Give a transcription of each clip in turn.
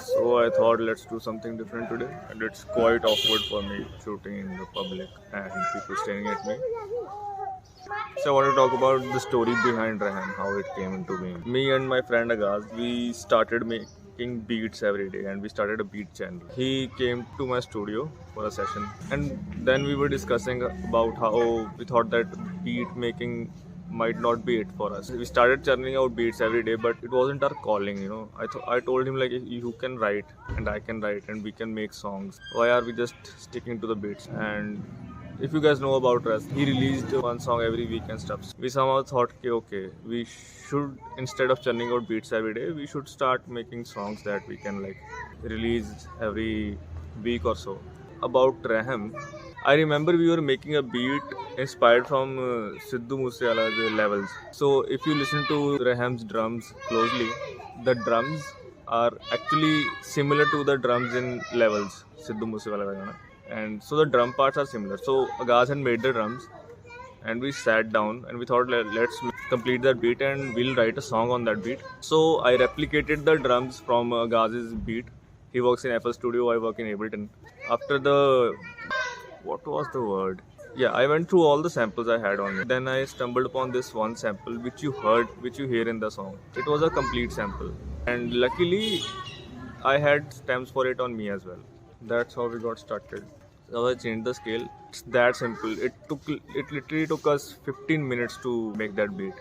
So I thought let's do something different today, and it's quite awkward for me shooting in the public and people staring at me. So I want to talk about the story behind Reham, how it came into being. Me and my friend Agaz, we started making beats every day and we started a beat channel. He came to my studio for a session and then we were discussing about how we thought that beat making might not be it for us. We started churning out beats every day, but it wasn't our calling. I told him like you can write and I can write and we can make songs. Why are we just sticking to the beats? And if you guys know about us, he released one song every week and stuff. We somehow thought, okay, we should, instead of churning out beats every day, we should start making songs that we can like release every week or so. About Reham, I remember we were making a beat inspired from Sidhu Moosewala's Levels. So if you listen to Reham's drums closely, the drums are actually similar to the drums in Levels, Sidhu Moosewala. And so the drum parts are similar. So Agaz had made the drums and we sat down and we thought let's complete that beat and we'll write a song on that beat. So I replicated the drums from Agaz's beat. He works in FL Studio, I work in Ableton. After what was the word? Yeah, I went through all the samples I had on me. Then I stumbled upon this one sample which you hear in the song. It was a complete sample. And luckily I had stems for it on me as well. That's how we got started. So I changed the scale. It's that simple. It literally took us 15 minutes to make that beat.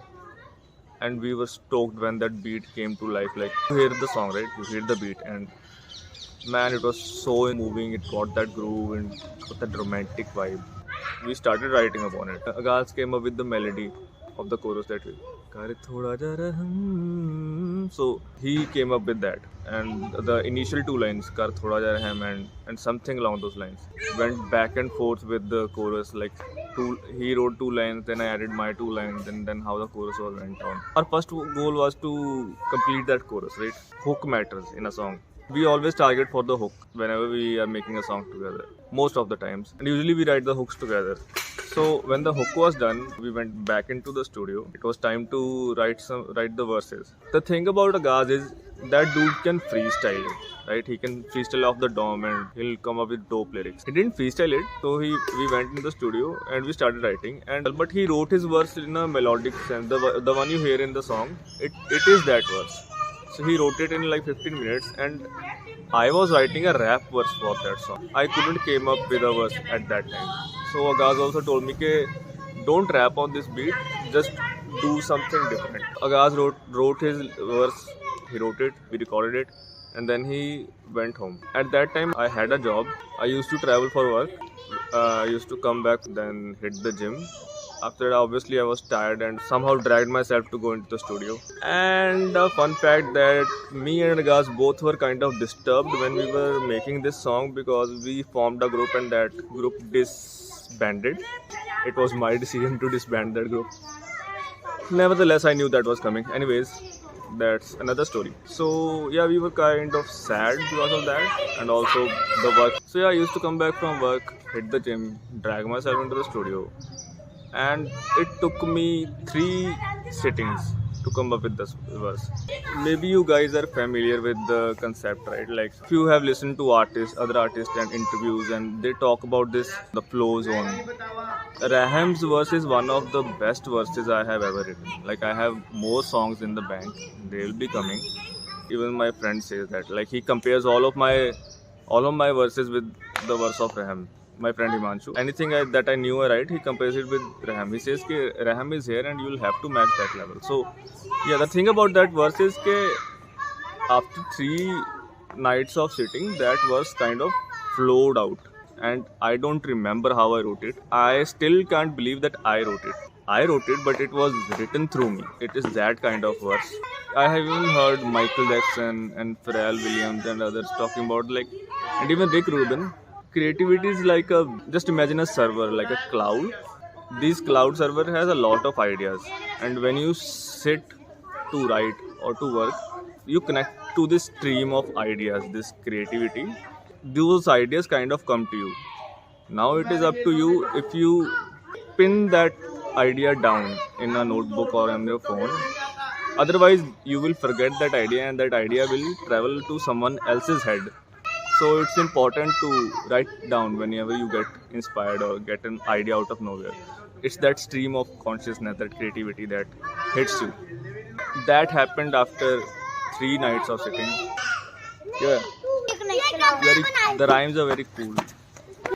And we were stoked when that beat came to life. Like you hear the song, right? You hear the beat and man, it was so moving. It got that groove and got that romantic vibe. We started writing upon it. Agaz came up with the melody of the chorus that way. So he came up with that, and the initial two lines, Kar thoda ja Reham and something along those lines, went back and forth with the chorus. Like he wrote two lines, then I added my two lines, and then how the chorus all went on. Our first goal was to complete that chorus, right? Hook matters in a song. We always target for the hook whenever we are making a song together, most of the times. And usually we write the hooks together. So when the hook was done, we went back into the studio. It was time to write the verses. The thing about Agaz is that dude can freestyle it, right? He can freestyle off the dome and he'll come up with dope lyrics. He didn't freestyle it, so we went in the studio and we started writing. But he wrote his verse in a melodic sense. The one you hear in the song, it is that verse. So he wrote it in like 15 minutes and I was writing a rap verse for that song. I couldn't came up with a verse at that time. So Agaz also told me, don't rap on this beat, just do something different. Agaz wrote his verse, he wrote it, we recorded it, and then he went home. At that time, I had a job. I used to travel for work. I used to come back, then hit the gym. After that, obviously, I was tired and somehow dragged myself to go into the studio. And a fun fact that me and Agaz both were kind of disturbed when we were making this song because we formed a group and that group disbanded. It was my decision to disband that group. Nevertheless, I knew that was coming. Anyways, that's another story. So yeah, we were kind of sad because of that and also the work. So yeah, I used to come back from work, hit the gym, drag myself into the studio. And it took me 3 sittings to come up with this verse. Maybe you guys are familiar with the concept, right? Like if you have listened to other artists and interviews and they talk about this, the flow zone. Reham's verse is one of the best verses I have ever written. Like I have more songs in the bank. They will be coming. Even my friend says that. Like he compares all of my verses with the verse of Reham. My friend Himanshu. Anything that I knew I write, he compares it with Reham. He says that Reham is here and you will have to match that level. So, yeah, the thing about that verse is that after 3 nights of sitting, that verse kind of flowed out. And I don't remember how I wrote it. I still can't believe that I wrote it. I wrote it, but it was written through me. It is that kind of verse. I have even heard Michael Jackson and Pharrell Williams and others talking about and even Rick Rubin. Creativity is just imagine a server, like a cloud. This cloud server has a lot of ideas, and when you sit to write or to work, you connect to this stream of ideas, this creativity. Those ideas kind of come to you. Now it is up to you if you pin that idea down in a notebook or on your phone Otherwise you will forget that idea, and that idea will travel to someone else's head. So it's important to write down whenever you get inspired or get an idea out of nowhere. It's that stream of consciousness, that creativity that hits you. That happened after 3 nights of sitting. Yeah, very. The rhymes are very cool.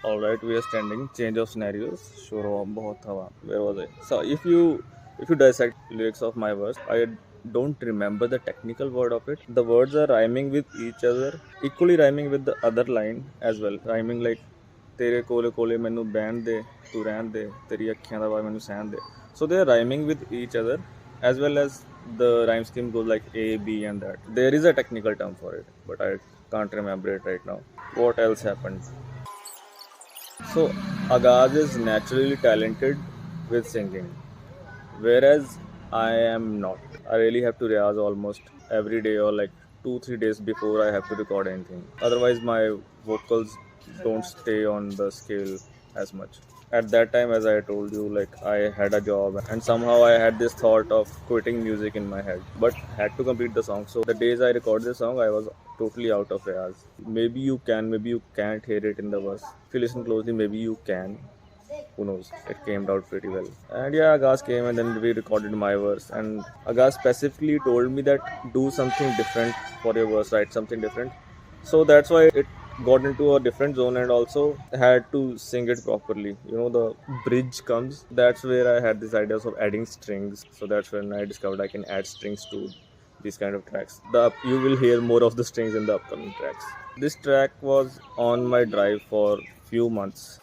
All right, we are standing. Change of scenarios. Shoro bahut hawa. Where was I? So if you dissect lyrics of my verse, I don't remember the technical word of it. The words are rhyming with each other, equally rhyming with the other line as well. Rhyming like तेरे कोले कोले मैनू ban दे तू रहन दे तेरी अखियां दा वा मैनू सहन दे. So they are rhyming with each other, as well as the rhyme scheme goes like A, B, and that. There is a technical term for it, but I can't remember it right now. What else happened? So Agaz is naturally talented with singing, whereas I am not. I really have to rehearse almost every day, or like 2-3 days before I have to record anything. Otherwise my vocals don't stay on the scale as much. At that time, as I told you, like I had a job, and somehow I had this thought of quitting music in my head, but had to complete the song. So the days I recorded the song, I was totally out of rehearsal. Maybe you can, maybe you can't hear it in the verse. If you listen closely, maybe you can. Who knows? It came out pretty well. And yeah, Agaz came, and then we recorded my verse. And Agaz specifically told me that do something different for your verse, write something different. So that's why it got into a different zone, and also had to sing it properly. You know, the bridge comes. That's where I had this ideas of adding strings. So that's when I discovered I can add strings to these kind of tracks. You will hear more of the strings in the upcoming tracks. This track was on my drive for few months.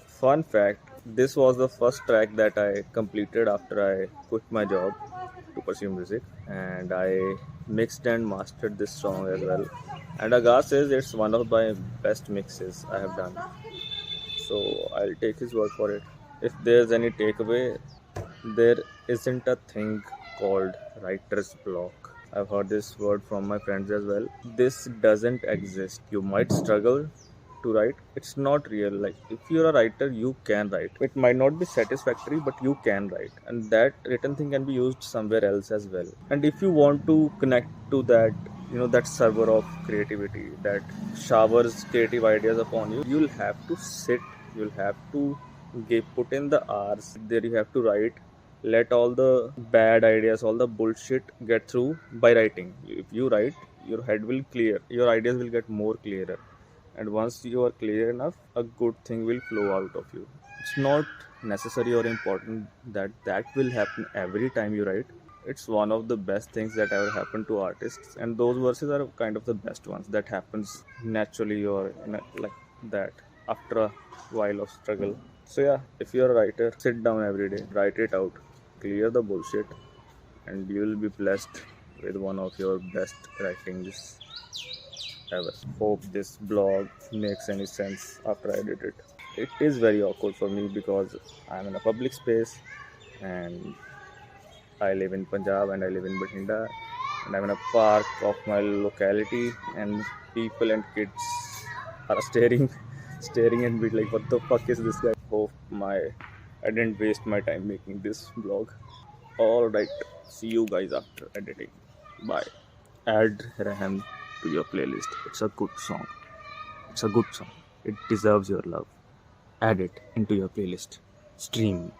Fun fact, this was the first track that I completed after I quit my job to pursue music, and I mixed and mastered this song as well. And Agaz says it's one of my best mixes I have done. So I'll take his word for it. If there's any takeaway, there isn't a thing called writer's block. I've heard this word from my friends as well. This doesn't exist. You might struggle to write. It's not real. Like if you're a writer, you can write. It might not be satisfactory, but you can write, and that written thing can be used somewhere else as well. And if you want to connect to that, that server of creativity that showers creative ideas upon you, you'll have to sit, you'll have to put in the hours. There you have to write. Let all the bad ideas, all the bullshit get through by writing. If you write, your head will clear, your ideas will get more clearer, and once you are clear enough, a good thing will flow out of you. It's not necessary or important that will happen every time you write. It's one of the best things that ever happened to artists, and those verses are kind of the best ones that happens naturally, or like that after a while of struggle. So yeah, if you're a writer, sit down every day, write it out, clear the bullshit, and you'll be blessed with one of your best writings ever. Hope this blog makes any sense after I did it. It is very awkward for me because I'm in a public space, and I live in Punjab, and I live in Bathinda, and I'm in a park of my locality, and people and kids are staring at me like, what the fuck is this guy? Hope I didn't waste my time making this vlog. Alright, see you guys after editing. Bye. Add Reham to your playlist. It's a good song. It's a good song. It deserves your love. Add it into your playlist. Stream.